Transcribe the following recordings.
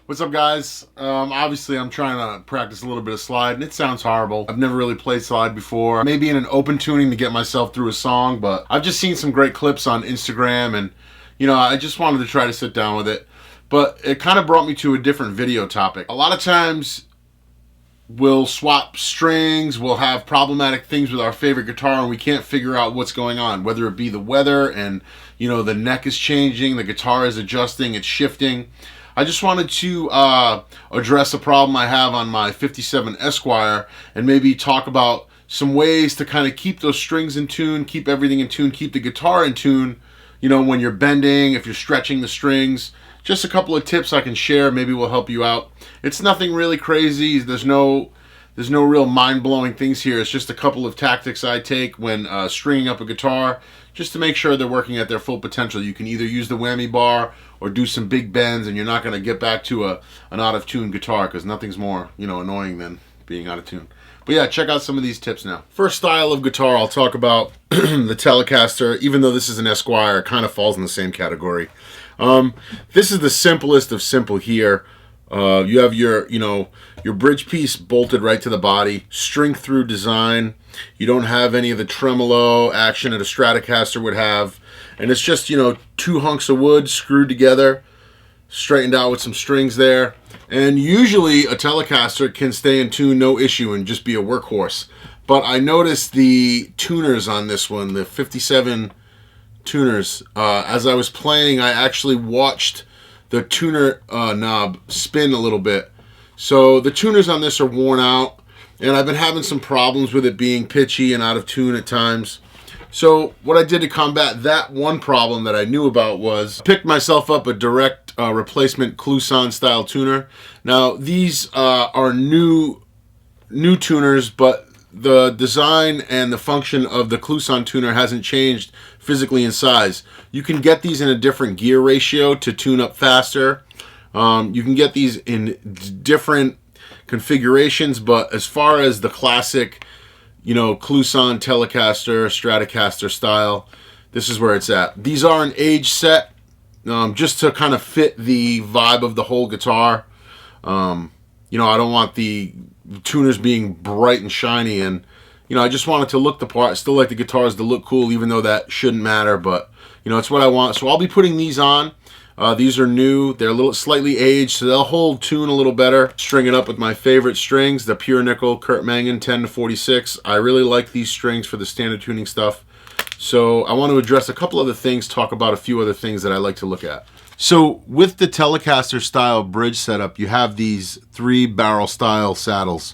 What's up, guys? Obviously, I'm trying to practice a little bit of slide, and it sounds horrible. I've never really played slide before. Maybe in an open tuning to get myself through a song, but I've just seen some great clips on Instagram, and, I just wanted to try to sit down with it. But it kind of brought me to a different video topic. A lot of times, we'll swap strings, we'll have problematic things with our favorite guitar, and we can't figure out what's going on, whether it be the weather and, the neck is changing, the guitar is adjusting, it's shifting. I just wanted to address a problem I have on my 57 Esquire and maybe talk about some ways to kind of keep those strings in tune, keep everything in tune, keep the guitar in tune, when you're bending, if you're stretching the strings. Just a couple of tips I can share, maybe will help you out. It's nothing really crazy. There's no real mind-blowing things here. It's just a couple of tactics I take when stringing up a guitar, just to make sure they're working at their full potential. You can either use the whammy bar or do some big bends, and you're not going to get back to an out-of-tune guitar, because nothing's more annoying than being out of tune. But yeah, check out some of these tips now. First style of guitar, I'll talk about the Telecaster. Even though this is an Esquire, it kind of falls in the same category. This is the simplest of simple here. You have your bridge piece bolted right to the body, string through design. You don't have any of the tremolo action that a Stratocaster would have. And it's just, two hunks of wood screwed together, straightened out with some strings there. And usually a Telecaster can stay in tune, no issue, and just be a workhorse. But I noticed the tuners on this one, the 57 tuners, as I was playing, I actually watched the tuner knob spin a little bit. So the tuners on this are worn out, and I've been having some problems with it being pitchy and out of tune at times. So what I did to combat that one problem that I knew about was picked myself up a direct replacement Kluson style tuner. Now these are new tuners, but the design and the function of the Kluson tuner hasn't changed physically in size. You can get these in a different gear ratio to tune up faster. You can get these in different configurations, but as far as the classic, Kluson Telecaster, Stratocaster style, this is where it's at. These are an age set, just to kind of fit the vibe of the whole guitar. I don't want the tuners being bright and shiny, and I just want it to look the part. I still like the guitars to look cool, even though that shouldn't matter, but it's what I want. So I'll be putting these on. These are new. They're a little slightly aged, so they'll hold tune a little better. String it up with my favorite strings, the Pure Nickel Kurt Mangan 10 to 46. I really like these strings for the standard tuning stuff. So I want to address a couple other things, talk about a few other things that I like to look at. So with the Telecaster style bridge setup, you have these 3-barrel style saddles.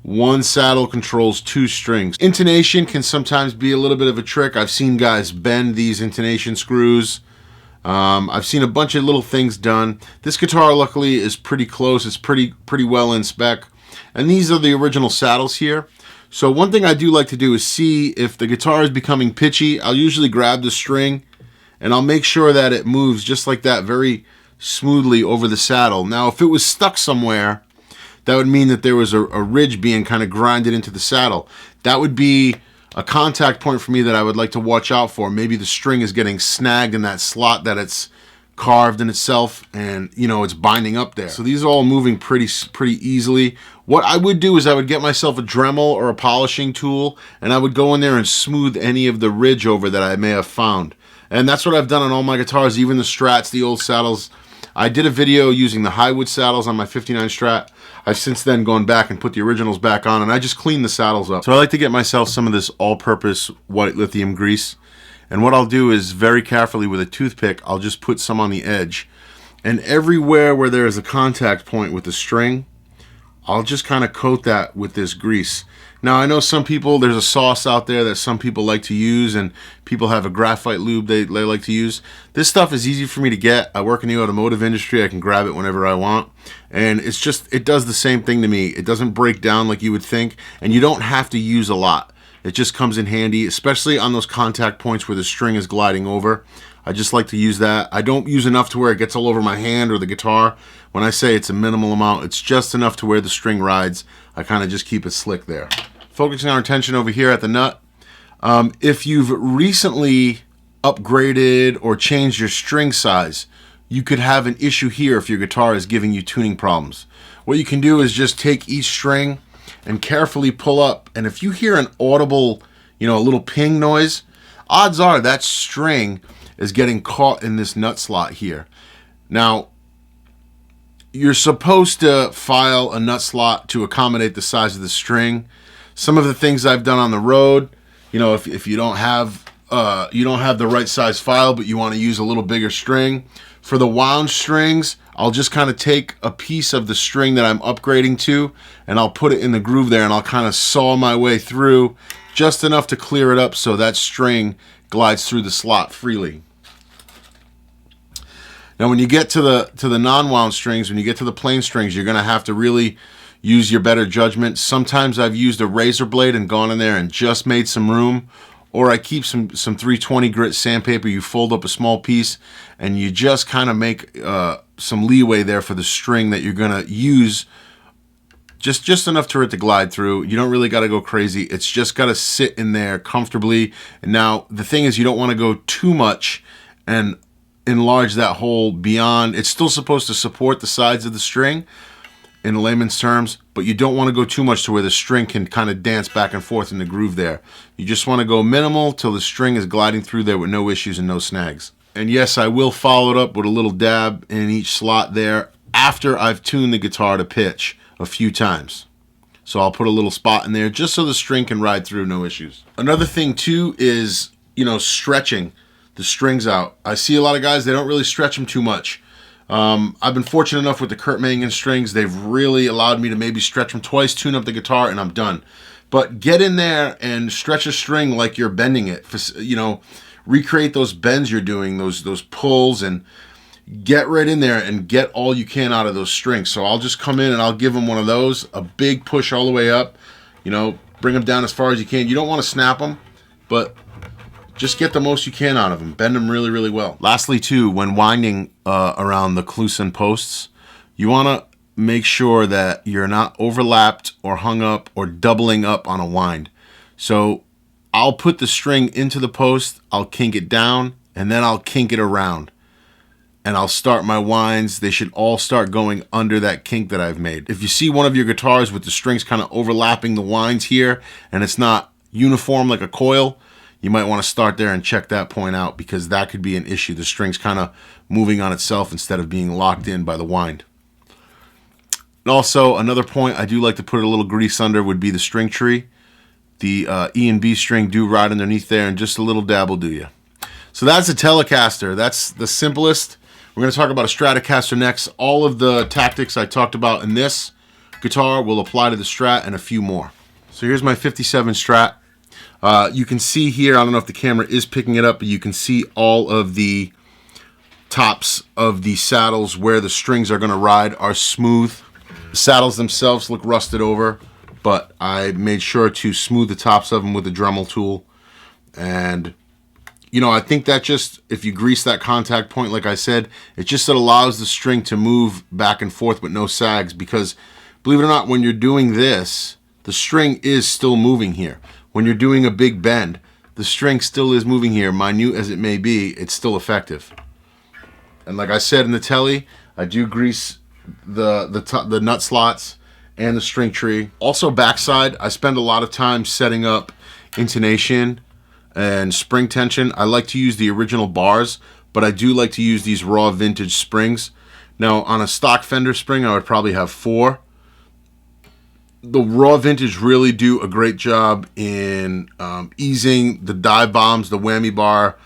One saddle controls 2 strings. Intonation can sometimes be a little bit of a trick. I've seen guys bend these intonation screws. I've seen a bunch of little things done. This guitar, luckily, is pretty close. It's pretty well in spec. And these are the original saddles here. So one thing I do like to do is see if the guitar is becoming pitchy. I'll usually grab the string and I'll make sure that it moves just like that, very smoothly over the saddle. Now, if it was stuck somewhere, that would mean that there was a ridge being kind of grinded into the saddle. That would be a contact point for me that I would like to watch out for. Maybe the string is getting snagged in that slot that it's carved in itself, and it's binding up there. So these are all moving pretty easily. What I would do is I would get myself a Dremel or a polishing tool, and I would go in there and smooth any of the ridge over that I may have found. And that's what I've done on all my guitars, even the Strats, the old saddles. I did a video using the Highwood saddles on my 59 Strat. I've since then gone back and put the originals back on, and I just cleaned the saddles up. So I like to get myself some of this all-purpose white lithium grease. And what I'll do is, very carefully with a toothpick, I'll just put some on the edge. And everywhere where there is a contact point with the string, I'll just kind of coat that with this grease. Now, I know some people, there's a sauce out there that some people like to use, and people have a graphite lube they like to use. This stuff is easy for me to get. I work in the automotive industry. I can grab it whenever I want. And it does the same thing to me. It doesn't break down like you would think, and you don't have to use a lot. It just comes in handy, especially on those contact points where the string is gliding over. I just like to use that. I don't use enough to where it gets all over my hand or the guitar. When I say it's a minimal amount, it's just enough to where the string rides. I kind of just keep it slick there. Focusing our attention over here at the nut. If you've recently upgraded or changed your string size, you could have an issue here if your guitar is giving you tuning problems. What you can do is just take each string and carefully pull up, and if you hear an audible, a little ping noise, odds are that string is getting caught in this nut slot here. Now, you're supposed to file a nut slot to accommodate the size of the string. Some of the things I've done on the road, if you don't have the right size file, but you want to use a little bigger string. For the wound strings, I'll just kind of take a piece of the string that I'm upgrading to, and I'll put it in the groove there, and I'll kind of saw my way through just enough to clear it up so that string glides through the slot freely. Now, when you get to the non-wound strings, when you get to the plain strings, you're going to have to really use your better judgment. Sometimes I've used a razor blade and gone in there and just made some room, or I keep some 320 grit sandpaper. You fold up a small piece and you just kind of make some leeway there for the string that you're going to use, just enough for it to glide through. You don't really got to go crazy. It's just got to sit in there comfortably. And now the thing is, you don't want to go too much and enlarge that hole beyond. It's still supposed to support the sides of the string in layman's terms, but you don't want to go too much to where the string can kind of dance back and forth in the groove there. You just want to go minimal till the string is gliding through there with no issues and no snags. And yes, I will follow it up with a little dab in each slot there after I've tuned the guitar to pitch a few times. So I'll put a little spot in there just so the string can ride through, no issues. Another thing too is, stretching the strings out. I see a lot of guys, they don't really stretch them too much. I've been fortunate enough with the Kurt Mangan strings. They've really allowed me to maybe stretch them twice, tune up the guitar, and I'm done. But get in there and stretch a string like you're bending it. Recreate those bends you're doing, those pulls, and get right in there and get all you can out of those strings. So I'll just come in and I'll give them one of those, a big push all the way up, bring them down as far as you can. You don't want to snap them, but just get the most you can out of them. Bend them really, really well. Lastly, too, when winding around the Kluson posts, you want to make sure that you're not overlapped or hung up or doubling up on a wind. So I'll put the string into the post, I'll kink it down, and then I'll kink it around. And I'll start my winds. They should all start going under that kink that I've made. If you see one of your guitars with the strings kind of overlapping the winds here, and it's not uniform like a coil, you might want to start there and check that point out, because that could be an issue. The string's kind of moving on itself instead of being locked in by the wind. And also, another point I do like to put a little grease under would be the string tree. The E and B string do ride underneath there, and just a little dab will do you. So that's a Telecaster. That's the simplest. We're going to talk about a Stratocaster next. All of the tactics I talked about in this guitar will apply to the Strat and a few more. So here's my 57 Strat. You can see here, I don't know if the camera is picking it up, but you can see all of the tops of the saddles where the strings are going to ride are smooth. The saddles themselves look rusted over, but I made sure to smooth the tops of them with a Dremel tool. And, I think that just, if you grease that contact point, like I said, it just allows the string to move back and forth with no sags, because, believe it or not, when you're doing this, the string is still moving here. When you're doing a big bend, the string still is moving here, minute as it may be, it's still effective. And like I said in the telly, I do grease the nut slots and the string tree. Also backside, I spend a lot of time setting up intonation and spring tension. I like to use the original bars, but I do like to use these raw vintage springs. Now on a stock Fender spring, I would probably have 4. The raw vintage really do a great job in easing the dive bombs, the whammy bar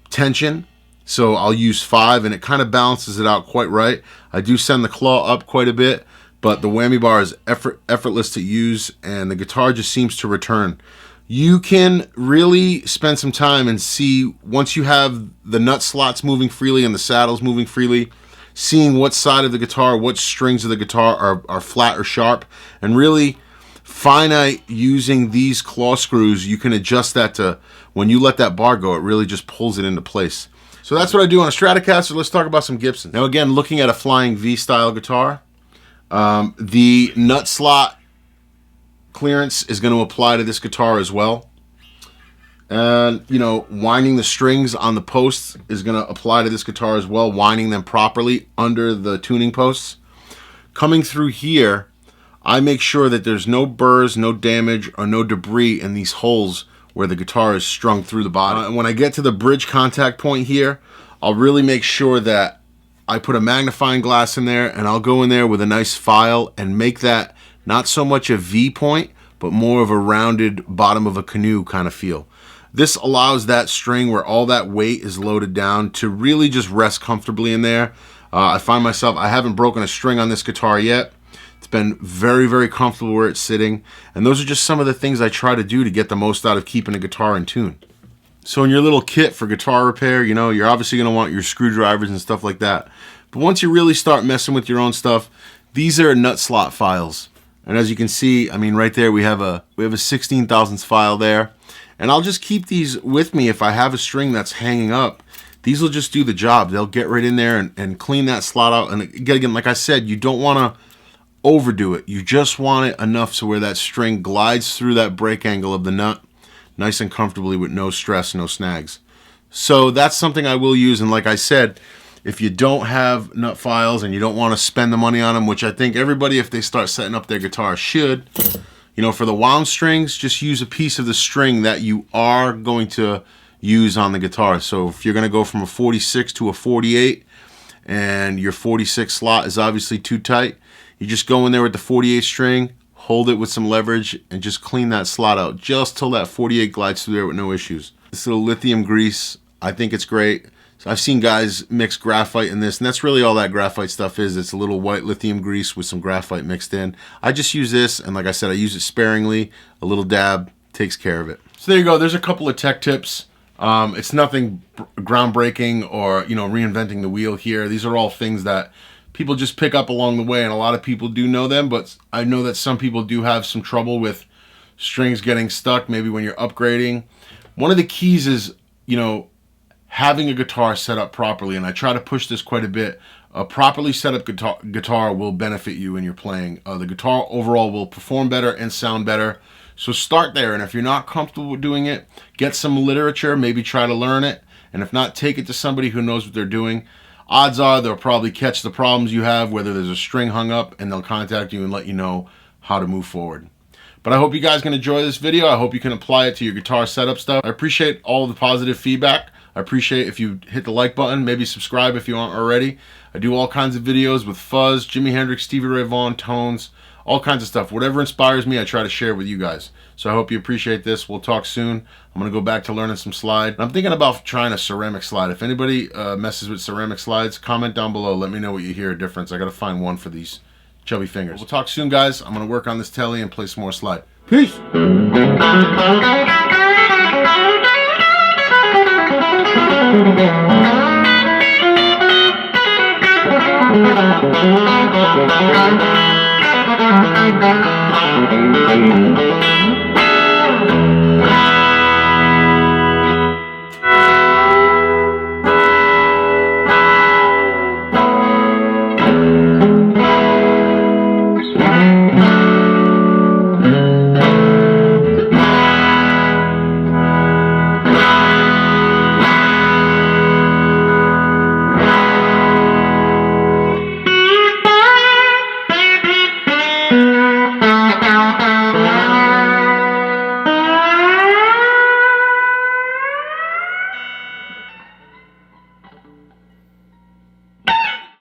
tension. So I'll use 5, and it kind of balances it out quite right. I do send the claw up quite a bit, but the whammy bar is effortless to use, and the guitar just seems to return. You can really spend some time and see, once you have the nut slots moving freely and the saddles moving freely, seeing what side of the guitar, what strings of the guitar are flat or sharp, and really finite using these claw screws. You can adjust that to, when you let that bar go, it really just pulls it into place. So that's what I do on a Stratocaster. Let's talk about some Gibsons. Now again, looking at a Flying V style guitar, the nut slot clearance is going to apply to this guitar as well. And, you know, winding the strings on the posts is going to apply to this guitar as well, winding them properly under the tuning posts. Coming through here, I make sure that there's no burrs, no damage, or no debris in these holes where the guitar is strung through the body. And when I get to the bridge contact point here, I'll really make sure that I put a magnifying glass in there, and I'll go in there with a nice file and make that not so much a V point, but more of a rounded bottom of a canoe kind of feel. This allows that string where all that weight is loaded down to really just rest comfortably in there. I find myself, I haven't broken a string on this guitar yet. It's been very, very comfortable where it's sitting. And those are just some of the things I try to do to get the most out of keeping a guitar in tune. So in your little kit for guitar repair, you know, you're obviously going to want your screwdrivers and stuff like that. But once you really start messing with your own stuff, these are nut slot files. And as you can see, I mean, right there we have a 16 thousandths file there. And I'll just keep these with me if I have a string that's hanging up. These will just do the job. They'll get right in there and clean that slot out. And again, like I said, you don't want to overdo it. You just want it enough so where that string glides through that break angle of the nut nice and comfortably with no stress, no snags. So that's something I will use. And like I said, if you don't have nut files and you don't want to spend the money on them, which I think everybody, if they start setting up their guitar, should, you know, for the wound strings, just use a piece of the string that you are going to use on the guitar. So if you're going to go from a 46 to a 48 and your 46 slot is obviously too tight, you just go in there with the 48 string, hold it with some leverage, and just clean that slot out just till that 48 glides through there with no issues. This little lithium grease, I think it's great. So I've seen guys mix graphite in this, and that's really all that graphite stuff is. It's a little white lithium grease with some graphite mixed in. I just use this, and like I said, I use it sparingly. A little dab takes care of it. So there you go. There's a couple of tech tips. It's nothing groundbreaking or, you know, reinventing the wheel here. These are all things that people just pick up along the way, and a lot of people do know them, but I know that some people do have some trouble with strings getting stuck, maybe when you're upgrading. One of the keys is, you know, having a guitar set up properly, and I try to push this quite a bit. A properly set up guitar will benefit you in your playing. The guitar overall will perform better and sound better. So start there, and if you're not comfortable with doing it, get some literature, maybe try to learn it, and if not, take it to somebody who knows what they're doing. Odds are they'll probably catch the problems you have, whether there's a string hung up, and they'll contact you and let you know how to move forward. But I hope you guys can enjoy this video. I hope you can apply it to your guitar setup stuff. I appreciate all the positive feedback. I appreciate if you hit the like button, maybe subscribe if you aren't already. I do all kinds of videos with fuzz, Jimi Hendrix, Stevie Ray Vaughan, tones, all kinds of stuff. Whatever inspires me, I try to share with you guys. So I hope you appreciate this. We'll talk soon. I'm going to go back to learning some slide. I'm thinking about trying a ceramic slide. If anybody messes with ceramic slides, comment down below. Let me know what you hear a difference. I got to find one for these chubby fingers. We'll talk soon, guys. I'm going to work on this telly and play some more slide. Peace! Thank you.